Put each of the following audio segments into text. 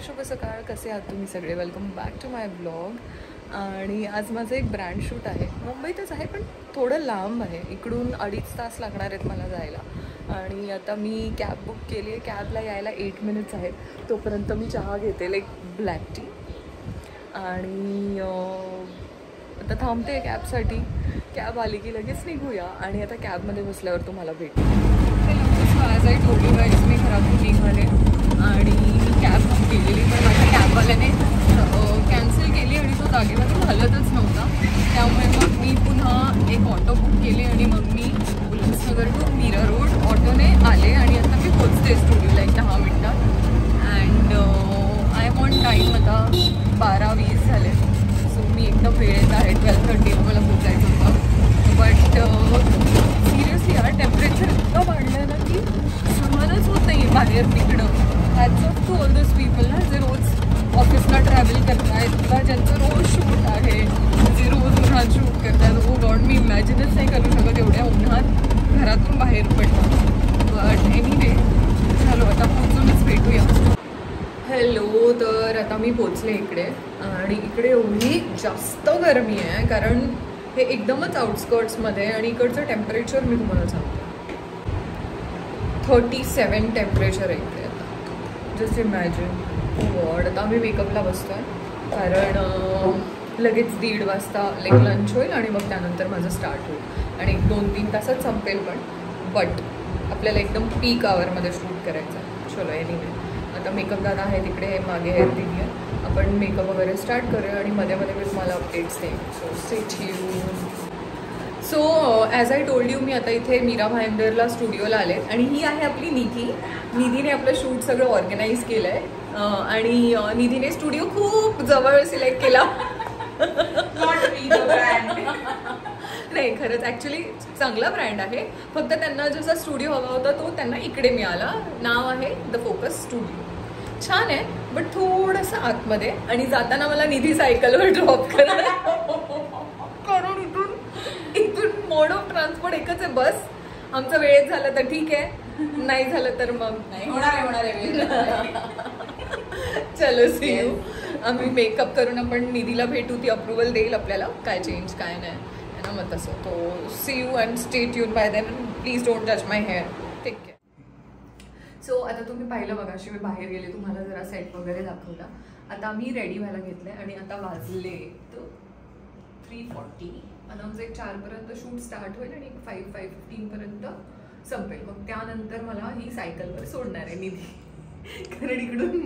शुभ सकाळ. कसे आहात तुम्ही सगळे? Welcome back to my blog. आणि आज माझं एक ब्रँड शूट आहे. मुंबईतच आहे पण थोडं लांब आहे. इकडून 2.5 तास लागणार आहेत मला जायला. आणि आता मी कॅब बुक केली आहे. कॅबला यायला 8 मिनिट्स आहेत. तोपर्यंत मी चहा घेते, लाईक ब्लॅक टी. आणि आता थांबते कॅबसाठी. कॅब आली की लगेच निघूया. आणि आता कॅबमध्ये बसल्यावर तुम्हाला भेटू. As I told you guys, मी घरातून निघाले आणि मी कॅब बुक केलेली, पण माझ्या कॅबवाल्याने कॅन्सल केली आणि तो जागेवरून हलतच नव्हता. त्यामुळे मग मी पुन्हा एक ऑटो बुक केली आणि मग मी उल्हासनगर टू मीरा रोड ऑटोने आले. आणि आता मी पोचते स्टुडिओला एक 10 मिनटात. And I am on time. आता 12:20 झाले. सो मी एकदम वेळेत आहे. 12:30 मला पोचायचं होतं. बट सिरियसली यार, टेम्परेचर इतकं वाढलं आहे ना की सहनच होत नाही बाहेर निघणं. Hats off to all those people ना, जे रोज ऑफिसला ट्रॅव्हल करत आहेत किंवा ज्यांचं रोज शूट आहे, जे रोज उन्हात शूट करतात. ओ गॉड, मी इमॅजिनच नाही करू शकत एवढ्या उन्हात घरातून बाहेर पडणं. बट एनिवे, चलो आता पोचूनच भेटूया. हॅलो. तर आता मी पोचले इकडे आणि इकडे एवढी जास्त गरमी आहे कारण हे एकदमच आउटस्कर्ट्समध्ये. आणि इकडचं टेम्परेचर मी तुम्हाला सांगते, 37 टेम्परेचर आहे इकडे आता. Just imagine. गॉड. आता आम्ही मेकअपला बसतो आहे कारण लगेच 1:30 वाजता लाईक लंच होईल आणि मग त्यानंतर माझं स्टार्ट होईल. आणि 2-3 तासात संपेल पण. बट आपल्याला एकदम पीक आवरमध्ये शूट करायचं आहे. चलो एनिवे, आता मेकअप दादा आहे तिकडे, मागे हेअर दिली आहे. आपण मेकअप वगैरे स्टार्ट करूया आणि मध्ये मध्ये मी तुम्हाला अपडेट्स देईन. So stay tuned. So as I told you, मी आता इथे मीरा भाईंदरला स्टुडिओला आले. आणि ही आहे आपली निधी. निधीने आपलं शूट सगळं ऑर्गनाईज केलं आहे. आणि निधीने स्टुडिओ खूप जवळ सिलेक्ट केला. नाही, खरंच ॲक्च्युली चांगला ब्रँड आहे. फक्त त्यांना जसा स्टुडिओ हवा होता तो त्यांना इकडे मिळाला. नाव आहे द फोकस स्टुडिओ. छान आहे बट थोडंसं आतमध्ये. आणि जाताना मला निधी सायकलवर ड्रॉप करा कारण इथून मोड ऑफ ट्रान्सपोर्ट एकच आहे, बस. आमचं वेळेत झालं तर ठीक आहे, नाही झालं तर मग नाही होणार आहे. चलो सी यू. आम्ही मेकअप करून आपण निधीला भेटू. ती अप्रुव्हल देईल आपल्याला काय चेंज काय नाही ना, मग तसं. तो see you and stay tuned. Bye then please don't touch my hair. Take care. So आता तुम्ही पाहिलं बघा, अशी मी बाहेर गेले, तुम्हाला जरा सेट वगैरे दाखवला. आता मी रेडी व्हायला घेतलं आहे आणि आता वाजले 3:40. आणि आमचं एक 4पर्यंत शूट स्टार्ट होईल आणि 5:15पर्यंत संपेल. मग त्यानंतर मला ही सायकलवर सोडणार आहे निधी. कारण इकडून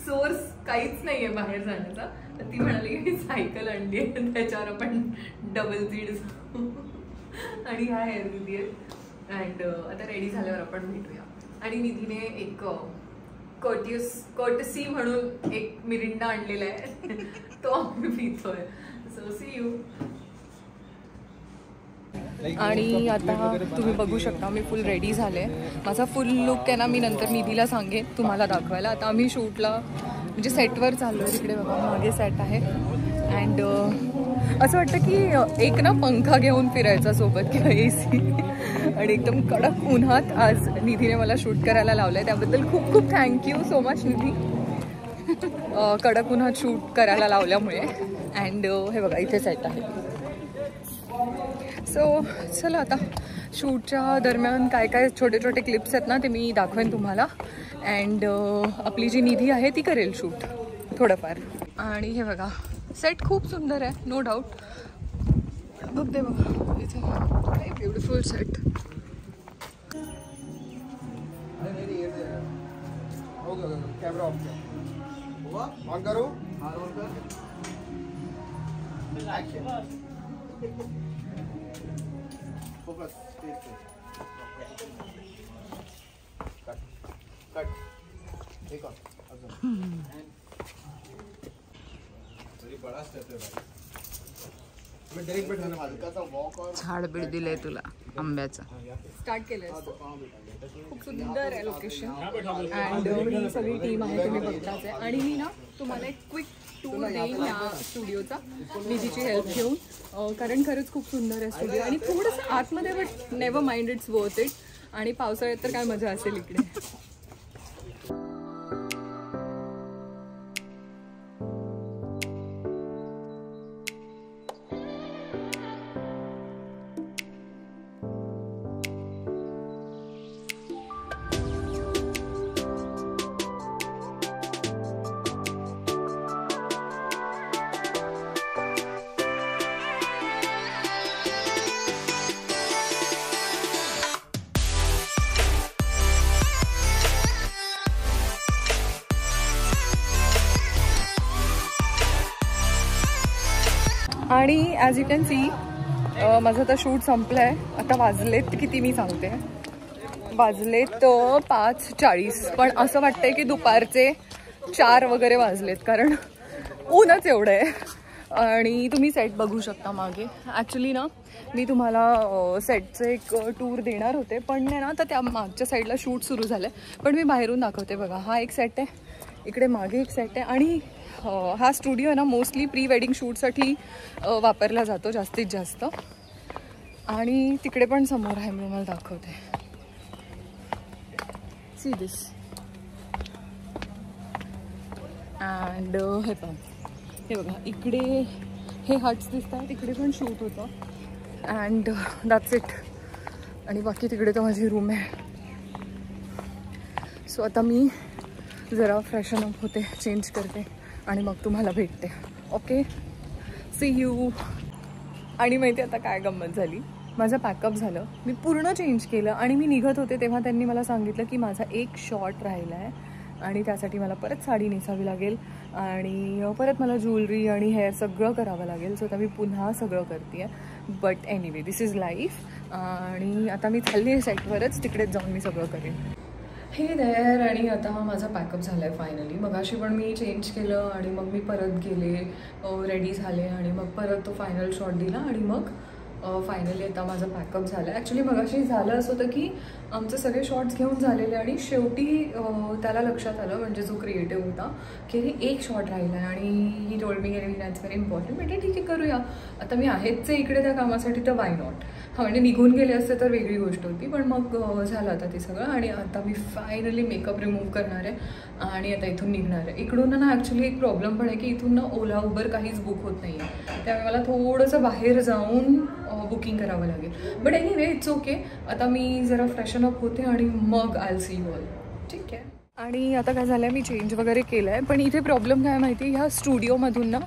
सोर्स काहीच नाही आहे बाहेर जाण्याचा. तर ती म्हणाली की सायकल आणली आहे, त्याच्यावर आपण डबल सीट जाऊ. आणि ह्या हेअर दिली आहे. अँड आता रेडी झाल्यावर आपण भेटूया. आणि निधीने एक कर्टसी म्हणून एक मिरिंडा आणलेला आहे, तो आम्ही पितोय. So C you. आणि आता तुम्ही बघू शकता मी फुल रेडी झाले. माझा फुल लुक आहे ना, मी नंतर निधीला सांगेन तुम्हाला दाखवायला. आता आम्ही शूटला म्हणजे सेटवर चाललो आहे. तिकडे बघा मागे सेट आहे. अँड असं वाटतं की एक ना पंखा घेऊन फिरायचा सोबत किंवा AC. आणि एकदम कडक उन्हात आज निधीने मला शूट करायला लावलं आहे. त्याबद्दल खूप खूप थँक्यू सो मच निधी. कडक उन्हात शूट करायला लावल्यामुळे. अँड हे बघा इथे सेट आहे. सो चला आता शूटच्या दरम्यान काय काय छोटे छोटे क्लिप्स आहेत ना, ते मी दाखवेन तुम्हाला. अँड आपली जी निधी आहे ती करेल शूट थोडंफार. आणि हे बघा सेट खूप सुंदर आहे, नो डाऊट. बघते बघा इथे काय ब्युटिफुल सेट. झाड बीड दिलंय तुला आंब्याचं. स्टार्ट केलंय. खूप सुंदर आहे लोकेशन. अँड ही सगळी टीम आहे, तुम्ही बघताच आहे. आणि मी ना तुम्हाला एक क्विक टूर देईन या स्टुडिओचा निधीची हेल्प घेऊन. कारण खरंच खूप सुंदर आहे स्टुडिओ. आणि थोडंसं आतमध्ये, but never mind, it's worth it. आणि पावसाळ्यात तर काय मजा असेल इकडे. आणि ॲज यू कॅन सी माझं आता शूट संपलं आहे. आता वाजलेत किती मी सांगते, वाजलेत 5:40. पण असं वाटतंय की दुपारचे 4 वगैरे वाजलेत, कारण ऊनच एवढं आहे. आणि तुम्ही सेट बघू शकता मागे. ॲक्च्युली ना मी तुम्हाला सेटचं एक टूर देणार होते, पण नाही ना, तर त्या मागच्या साईडला शूट सुरू झालं आहे. पण मी बाहेरून दाखवते. बघा, हा एक सेट आहे, इकडे मागे एक सेट आहे. आणि हा स्टुडिओ आहे ना मोस्टली प्री वेडिंग शूटसाठी वापरला जातो जास्तीत जास्त. आणि तिकडे पण समोर आहे, मी तुम्हाला दाखवते. See this. अँड हे पण, हे बघा, इकडे हे हट्स दिसत आहेत, तिकडे पण शूट होतं. And that's it. आणि बाकी तिकडे तर माझी रूम आहे. सो आता मी जरा फ्रेशन अप होते, चेंज करते आणि मग तुम्हाला भेटते. Okay, see you. आणि माहिती आता काय गंमत झाली, माझं पॅकअप झालं, मी पूर्ण चेंज केलं आणि मी निघत होते तेव्हा त्यांनी मला सांगितलं की माझा एक शॉट राहिला आहे आणि त्यासाठी मला परत साडी नेसावी लागेल आणि परत मला ज्वेलरी आणि हेअर सगळं करावं लागेल. सो आता मी पुन्हा सगळं करते आहे. But anyway, this is life. आणि आता मी चालली आहे सेटवरच, तिकडेच जाऊन मी सगळं करेन. हे देअर. आणि आता माझा पॅकअप झाला आहे फायनली. मगाशी पण मी चेंज केलं आणि मग मी परत गेले, रेडी झाले आणि मग परत तो फायनल शॉट दिला आणि मग फायनली आता माझं पॅकअप झालं आहे. ॲक्च्युली मगाशी झालं असं होतं की आमचे सगळे शॉट्स घेऊन झालेले आणि शेवटी त्याला लक्षात आलं, म्हणजे जो क्रिएटिव्ह होता, की एक शॉट राहिला आहे आणि ही टोल्ड मी गेली दॅट्स व्हेरी इम्पॉर्टंट. म्हणजे ठीक आहे, करूया. आता मी आहेच आहे इकडे त्या कामासाठी, तर वाय नॉट. हा, म्हणजे निघून गेले असते तर वेगळी गोष्ट होती, पण मग झालं आता ते सगळं. आणि आता मी फायनली मेकअप रिमूव्ह करणार आहे आणि आता इथून निघणार आहे. इकडून ना ॲक्च्युली एक प्रॉब्लेम पण आहे की इथून ना ओला उबर काहीच बुक होत नाही आहे, त्यामुळे मला थोडंसं बाहेर जाऊन बुकिंग करावं लागेल. But anyway, it's okay. आता मी जरा फ्रेशन अप होते आणि मग I will see you all. ठीक आहे. आणि आता काय झालं आहे, मी चेंज वगैरे केलं आहे, पण इथे प्रॉब्लेम काय माहिती, ह्या स्टुडिओमधून ना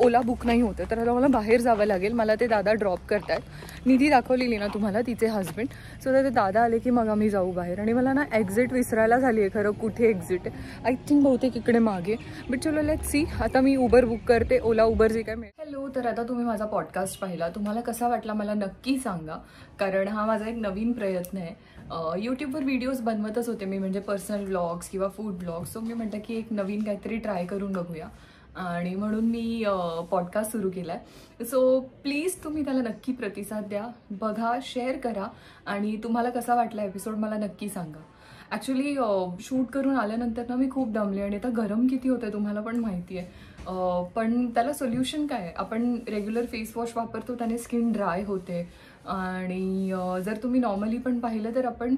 ओला बुक नाही होतं, तर आता मला बाहेर जावं लागेल. मला ते दादा ड्रॉप करत आहेत. निधी दाखवलेली ना तुम्हाला, तिचे हस्बंड. सो तर ते दादा आले की मग आम्ही जाऊ बाहेर. आणि मला ना एक्झिट विसरायला झाली आहे खरं, कुठे एक्झिट आहे. आय थिंक बहुतेक इकडे मागे. बट चलो लेट्स सी. आता मी उबर बुक करते, ओला उबर जे काय मिळेल. हॅलो, तर आता तुम्ही माझा पॉडकास्ट पाहिला, तुम्हाला कसा वाटला मला नक्की सांगा, कारण हा माझा एक नवीन प्रयत्न आहे. यूट्यूबवर व्हिडिओज बनवतच होते मी, म्हणजे पर्सनल व्लॉग्स किंवा फूड व्लॉग्स. सो मी म्हणते की एक नवीन काहीतरी ट्राय करून बघूया, आणि म्हणून मी पॉडकास्ट सुरू केला आहे. सो प्लीज तुम्ही त्याला नक्की प्रतिसाद द्या, बघा, शेअर करा आणि तुम्हाला कसा वाटला एपिसोड मला नक्की सांगा. ॲक्च्युली शूट करून आल्यानंतर ना मी खूप दमले आणि आता गरम किती होतं आहे तुम्हाला पण माहिती आहे. पण त्याला सोल्युशन काय आहे, आपण रेग्युलर फेस वॉश वापरतो, त्याने स्किन ड्राय होते. आणि जर तुम्ही नॉर्मली पण पाहिलं तर आपण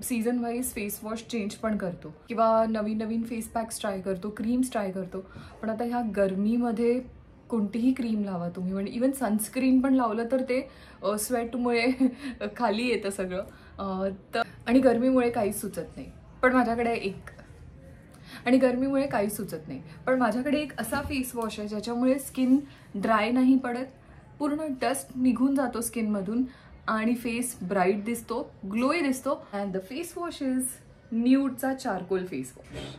season wise face wash change पण करतो किंवा नवीन नवीन फेस पॅक्स ट्राय करतो, क्रीम्स ट्राय करतो. पण आता ह्या गरमीमध्ये कोणतीही क्रीम लावा तुम्ही, म्हणजे इवन सनस्क्रीन पण लावलं तर ते स्वेटमुळे खाली येतं सगळं. तर आणि गरमीमुळे काहीच सुचत नाही. पण माझ्याकडे एक असा फेस वॉश आहे ज्याच्यामुळे स्किन ड्राय नाही पडत, पूर्ण डस्ट निघून जातो स्किनमधून आणि फेस ब्राईट दिसतो, ग्लोई दिसतो. And the face wash is न्यूडचा चारकोल फेस वॉश.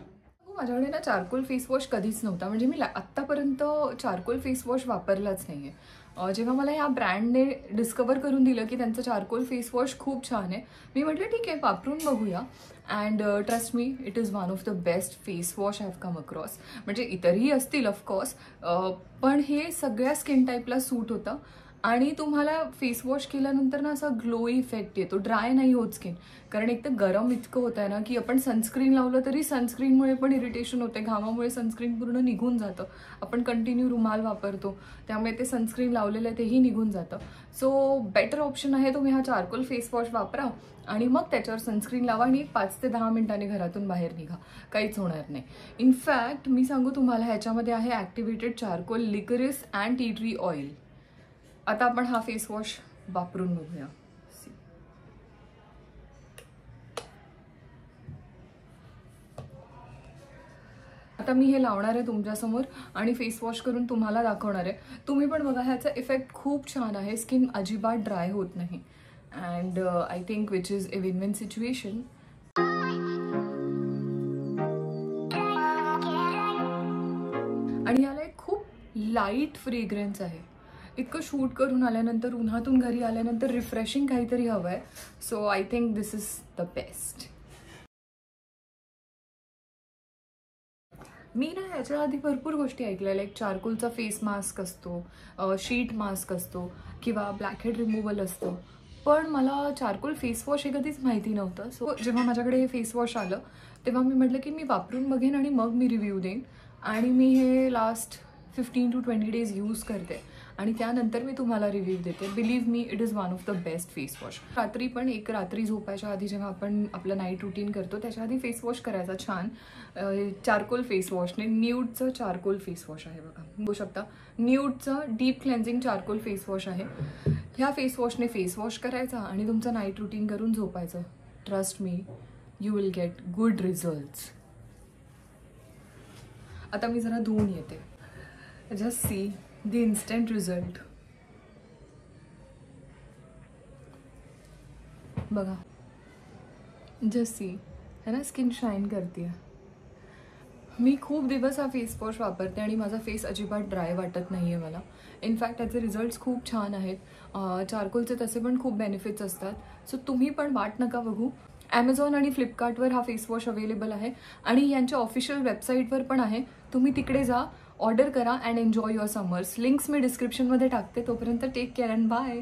माझ्याकडे ना चारकोल फेस वॉश कधीच नव्हता, म्हणजे मी आत्तापर्यंत चारकोल फेस वॉश वापरलाच नाही आहे. जेव्हा मला या ब्रँडने डिस्कवर करून दिलं की त्यांचं चारकोल फेस वॉश खूप छान आहे, मी म्हटलं ठीक आहे, वापरून बघूया. And trust me, it is one of the best face wash I have come across. म्हणजे इतरही असतील ऑफकोर्स, पण हे सगळ्या स्किन टाईपला सूट होतं. आणि तुम्हाला फेस वॉश केल्यानंतर ना असा ग्लो इफेक्ट येतो, ड्राय नाही होत स्किन. कारण एक तर गरम इतकं होत आहे ना की आपण सनस्क्रीन लावलं तरी सनस्क्रीनमुळे पण इरिटेशन होते, घामामुळे सनस्क्रीन पूर्ण निघून जातं. आपण कंटिन्यू रुमाल वापरतो, त्यामुळे ते सनस्क्रीन लावलेलं आहे तेही निघून जातं. सो बेटर ऑप्शन आहे, तुम्ही हा चारकोल फेस वॉश वापरा आणि मग त्याच्यावर सनस्क्रीन लावा आणि 5 ते 10 मिनिटांनी घरातून बाहेर निघा, काहीच होणार नाही. इनफॅक्ट मी सांगू तुम्हाला, ह्याच्यामध्ये आहे activated charcoal, liquorice and tea tree oil. आता आपण हा फेस वॉश वापरून बघूया. आता मी हे लावणार आहे तुमच्यासमोर आणि फेस वॉश करून तुम्हाला दाखवणार आहे. तुम्ही पण बघा, ह्याचा इफेक्ट खूप छान आहे, स्किन अजिबात ड्राय होत नाही. And I think which is a win win situation. आणि याला एक खूप लाईट फ्रेग्रन्स आहे. इतकं शूट करून आल्यानंतर, उन्हातून घरी आल्यानंतर रिफ्रेशिंग काहीतरी हवं आहे. So I think this is the best. मी ना ह्याच्या आधी भरपूर गोष्टी ऐकल्या, लाईक चारकोलचा फेस मास्क असतो, शीट मास्क असतो किंवा ब्लॅकहेड रिमूव्हल असतं, पण मला चारकोल फेस वॉश हे कधीच माहिती नव्हतं. सो जेव्हा माझ्याकडे हे फेस वॉश आलं तेव्हा मी म्हटलं की मी वापरून बघेन आणि मग मी रिव्ह्यू देईन. आणि मी हे लास्ट 15 to 20 days यूज करते आणि त्यानंतर मी तुम्हाला रिव्ह्यू देते. Believe me, it is one of the best face wash. रात्री पण, एक रात्री झोपायच्या आधी जेव्हा आपण आपलं नाईट रुटीन करतो त्याच्या आधी फेस वॉश करायचा छान चारकोल फेस वॉशने. न्यूडचं चारकोल फेस वॉश आहे बघा, बघू शकता. न्यूडचं deep cleansing charcoal face wash आहे. ह्या फेस वॉशने फेस वॉश करायचा आणि तुमचं नाईट रुटीन करून झोपायचं. Trust me, you will get good results. आता मी जरा धुवून येते. Just see the instant result. बघा, जस्ट सी, है ना, स्किन शाईन करते. मी खूप दिवस हा फेस वॉश वापरते आणि माझा फेस अजिबात ड्राय वाटत नाही आहे मला. इनफॅक्ट त्याचे रिझल्ट्स खूप छान आहेत. चारकोलचे तसे पण खूप बेनिफिट्स असतात. सो तुम्ही पण वाट नका बघू. ॲमेझॉन आणि फ्लिपकार्टवर हा फेस वॉश अवेलेबल आहे आणि यांच्या ऑफिशियल वेबसाईटवर पण आहे. तुम्ही तिकडे जा, ऑर्डर करा and enjoy your summers. Links मी डिस्क्रिप्शनमध्ये टाकते. तोपर्यंत टेक केअर अँड बाय.